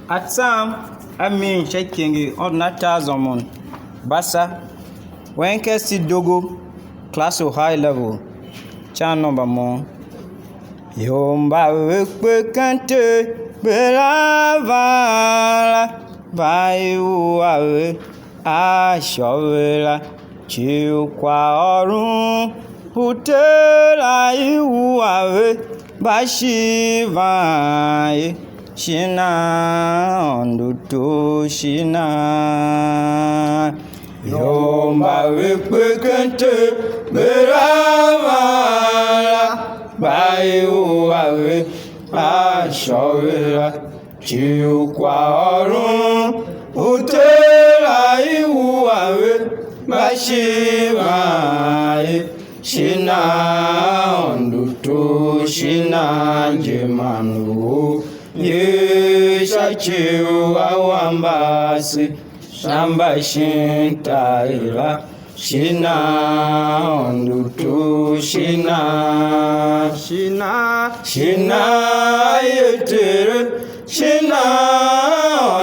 Atsam amin shekingi ordinata zomon basa wenke si dogo class au high level chan number mo yomba wekpe kante belavala bayu awe ashowela chikwa orun hutela iwu awe bashivaye Shina ndutu shina yomba wekpe kente beravala bayu awe ashowela chikwa orun utela iwu awe bashivaye shina ndutu shina jemanu Yesha chiu awambasi Shamba shintaila Shina ndutu shina Shina yetere Shina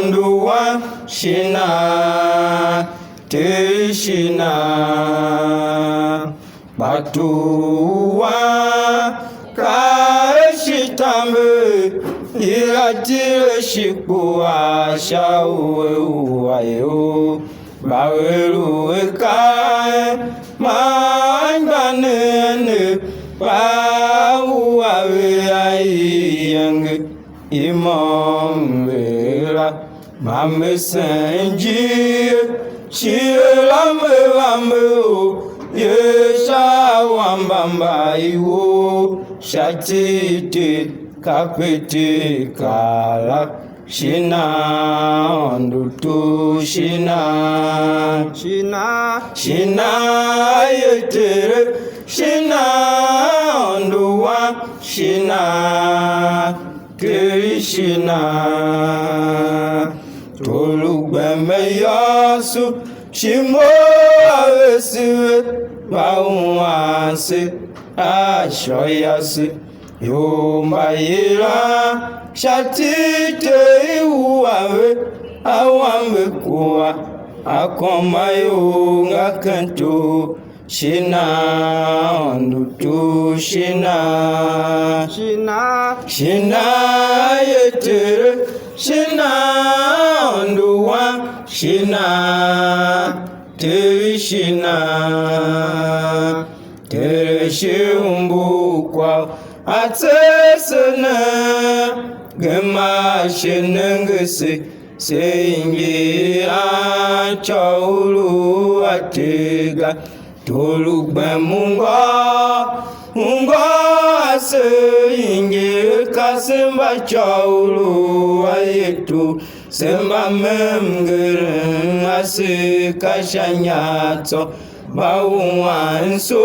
nduwa Shina te shina Batuwa Kashitambe Iratire shiku asha uwe uwayo Baweru ekae Manganene Bawuwawe aiyenge Imamwela Mame senjie Shirame wameo Yesha wambamba iwo Shatite kapete kala shina ndutu shina yetere shina nduwa shina krishna tolugbeme yasu shimo awesiwe bawuanse ashoyase Yomba yira shatite iwawe awambe kuwa akomayo ngakanto shina ndutu shina yetere shina nduwa shina te shina tere shimbu kwa Atsesene Gema shenengese Seingi achaulu atega Tolugbe munga Seingi kasemba chaulu ayetu Semba memgere ase kashanyato Bawuanso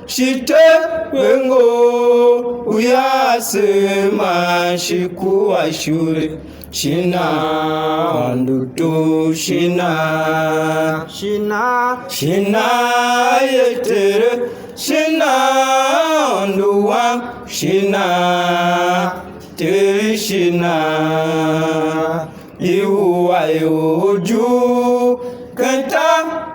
shite wengo uyase mashiku ashure shina ndutu shina yetere shina nduwa shina te shina iwayo ju kenta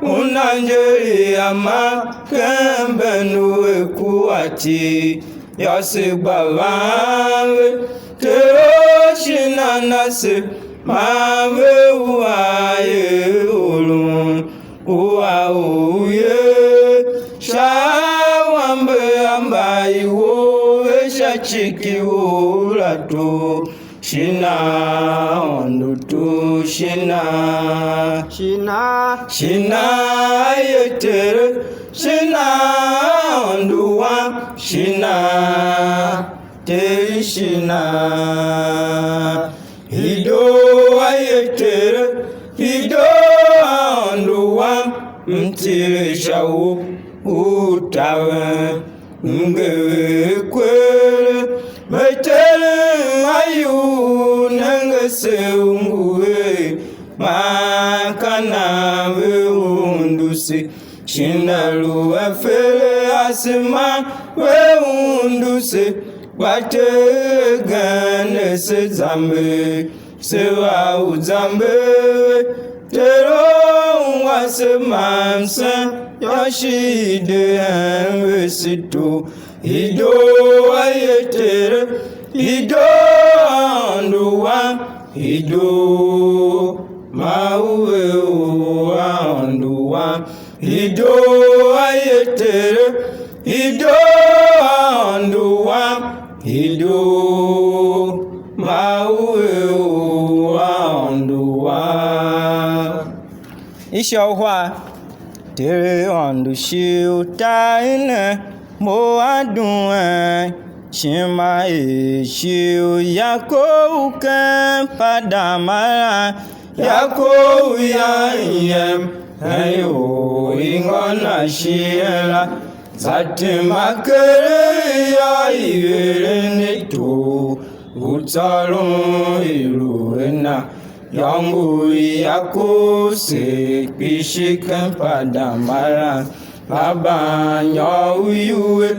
unanjeri ama kembenu ekuati yasigbawawe tero shina nase mawe uwaye ulun uwa uye shawambe ambaiwo eshachiki ulato Shina ndutu shina yetere shina nduwa shina te shina hido yetere hido nduwa mtire shawu utawe ngekwere metere ayu nengese unguwe makana we unduse shinalu afele asima we unduse Wategane se zambe sewa uzambe tero wasemansa yoshide anwesitu ido ayetere ido anduwa ido mauwe anduwa ido ayetere ido anduwa ido mauwe anduwa ishowa tere andu shiuta ine mo adun shima shiu yako kan padamara yako yayem ayo ingona shiela zatimakere ya irenito utalon iruena yangu yako se pishikan padamara baba nyawuwe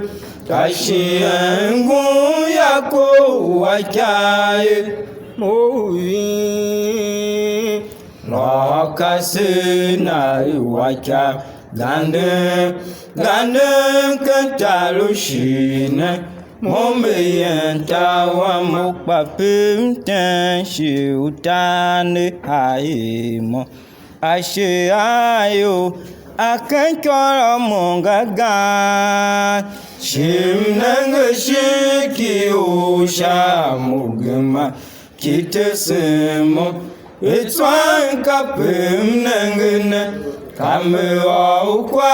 kashi engun yako wakaye mowi lokase na iwaka gande kantalo shine momeyenta wa mokpapimten shiutane aimo ashe ayo akankoro mongaga shimnanga shiki usha mugma kitesemo itwan kapim nangana kame kwa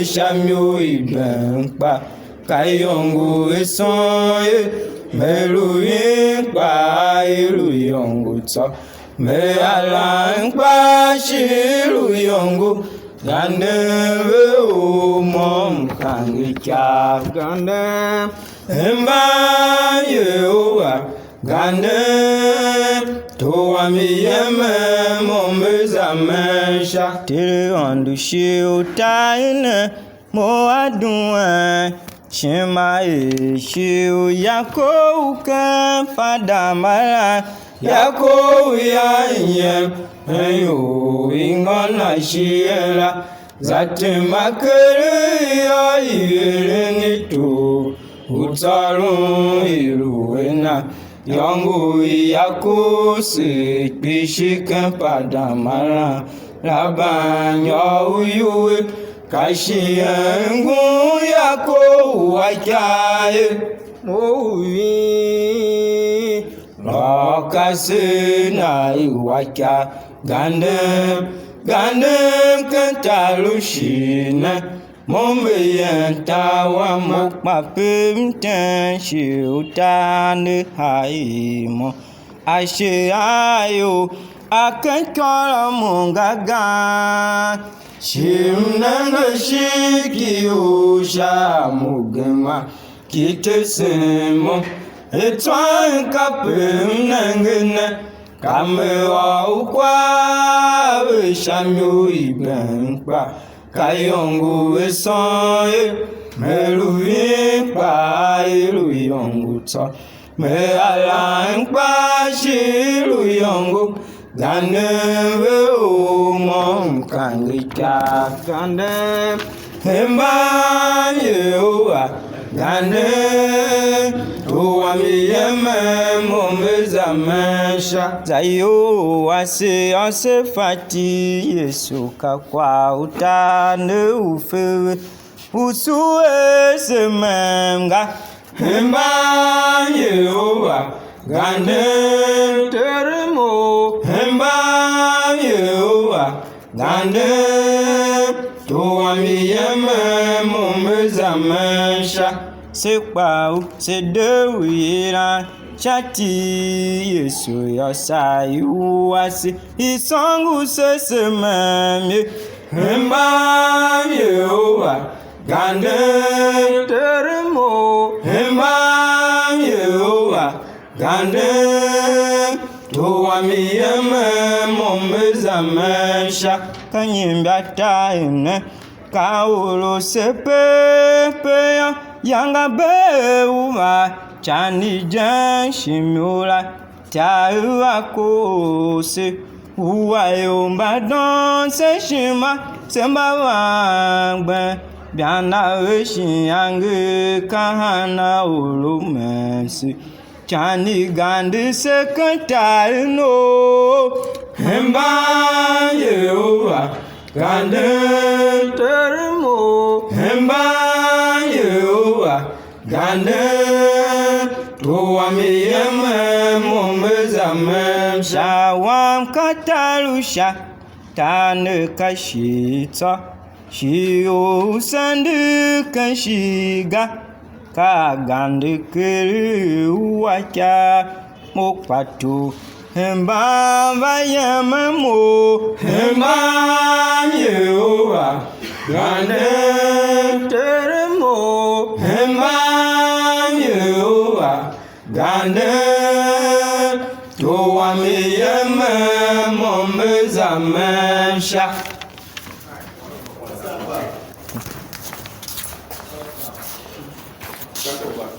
shamyo ibenpa kayongu esoye meruyin pa iru yongu to me alankpa shiru yongu gande o mom kangika gande emba yewa gande to ami yeme momeza mesha tire andu shiuta ine mo adun shima shiu yako kan padamara yako yayem ayo ingona shiela zatimakere ya irenito utalun iruena yangu yako se pishikan padamara labanyo uyuwe kashi engun yako wakaye mowi lokase na iwaka gandem kantalo shine mombeyenta wa mokpapimten shiutane haimo ashe ayo akankoro mongaga shimnanga shiki usha mugma kitesemo etwan kapim nangene kame kwa shamyo ibenpa kayongu esoye meruyin pa iru yongu to me alankpa shiru yongu gane o mom kangika gane emba yewa gane o ami yeme momeza mesha zayo ase fati yesu kakwa utane ufe usu esemanga emba yewa gane teremo emba yewa gane to ami yeme momeza mesha sepa se dewira chati yesu yosa iwasi isongu sesemame emba yewa gane teremo emba yewa gane to ami yeme momeza mesha kanyimbata ene kauro sepepe yanga beuma chani jan shimula Tarakose Uwayomba don se shima Semba wangben Biana Reshiyange Kahana Ulumensi Chani Gandhi Sekantari no Hemba Yehowa Gandhi Terimo Hemba Yehowa Gandhi Tuwamiyeme Mumezamem Shawam Katalusha Tane Kashita Shio Sandu Kashiga Kagandi Kiri Uwacha Mokpatu Hemba Vayamamo Hemba Yehowa Gandhi Terimo Hemba Yehowa Gandhi Tuwamiyeme Mumezamensha That's over.